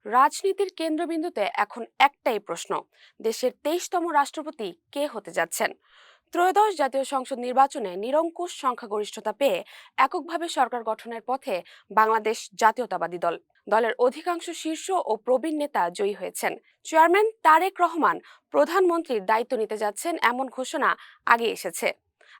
রাজনীতির কেন্দ্রবিন্দুতে এখন একটাই প্রশ্ন, দেশের 23তম রাষ্ট্রপতি কে হতে যাচ্ছেন। ত্রয়োদশ জাতীয় সংসদ নির্বাচনে নিরঙ্কুশ সংখ্যাগরিষ্ঠতা পেয়ে এককভাবে সরকার গঠনের পথে বাংলাদেশ জাতীয়তাবাদী দল। দলের অধিকাংশ শীর্ষ ও প্রবীণ নেতা জয়ী হয়েছেন। চেয়ারম্যান তারেক রহমান প্রধানমন্ত্রীর দায়িত্ব নিতে যাচ্ছেন এমন ঘোষণা আগে এসেছে।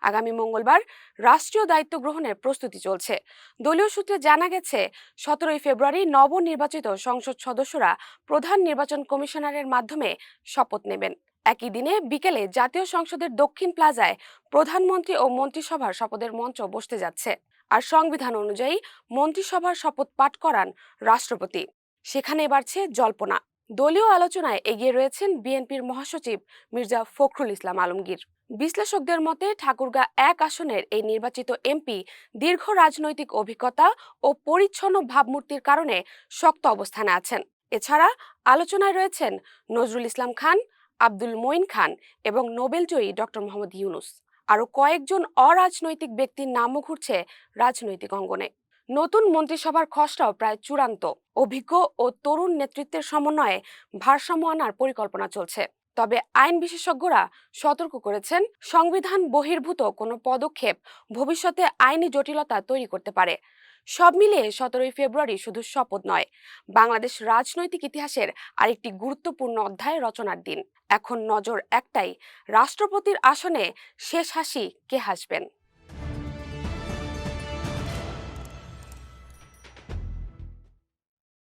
আগামী মঙ্গলবার রাষ্ট্রীয় দায়িত্ব গ্রহণের প্রস্তুতি চলছে। দলীয় সূত্রে জানা গেছে, 17ই ফেব্রুয়ারি নবনির্বাচিত সংসদ সদস্যরা প্রধান নির্বাচন কমিশনারের মাধ্যমে শপথ নেবেন। একই দিনে বিকেলে জাতীয় সংসদের দক্ষিণ প্লাজায় প্রধানমন্ত্রী ও মন্ত্রিসভার শপথের মঞ্চ বসতে যাচ্ছে। আর সংবিধান অনুযায়ী মন্ত্রিসভার শপথ পাঠ করান রাষ্ট্রপতি। সেখানে বাড়ছে জল্পনা। দলীয় আলোচনায় এগিয়ে রয়েছেন বিএনপির মহাসচিব মির্জা ফখরুল ইসলাম আলমগীর। বিশ্লেষকদের মতে ঠাকুরগাঁ 1 আসনের এই নির্বাচিত এমপি দীর্ঘ রাজনৈতিক অভিজ্ঞতা ও পরিচ্ছন্ন ভাবমূর্তির কারণে শক্ত অবস্থানে আছেন। এছাড়া আলোচনায় রয়েছেন নজরুল ইসলাম খান, আব্দুল মঈন খান এবং নোবেলজয়ী ডক্টর মোহাম্মদ ইউনূস। আরও কয়েকজন অরাজনৈতিক ব্যক্তির নামও ঘুরছে রাজনৈতিক অঙ্গনে। নতুন মন্ত্রিসভার খসড়াও প্রায় চূড়ান্ত। অভিজ্ঞ ও তরুণ নেতৃত্বের সমন্বয়ে ভারসাম্য আনার পরিকল্পনা চলছে। তবে আইন বিশেষজ্ঞরা সতর্ক করেছেন, সংবিধান বহির্ভূত কোনো পদক্ষেপ ভবিষ্যতে আইনি জটিলতা তৈরি করতে পারে। সব মিলিয়ে 17ই ফেব্রুয়ারি শুধু শপথ নয়, বাংলাদেশ রাজনৈতিক ইতিহাসের আরেকটি গুরুত্বপূর্ণ অধ্যায় রচনার দিন। এখন নজর একটাই, রাষ্ট্রপতির আসনে শেষ হাসি কে হাসবেন।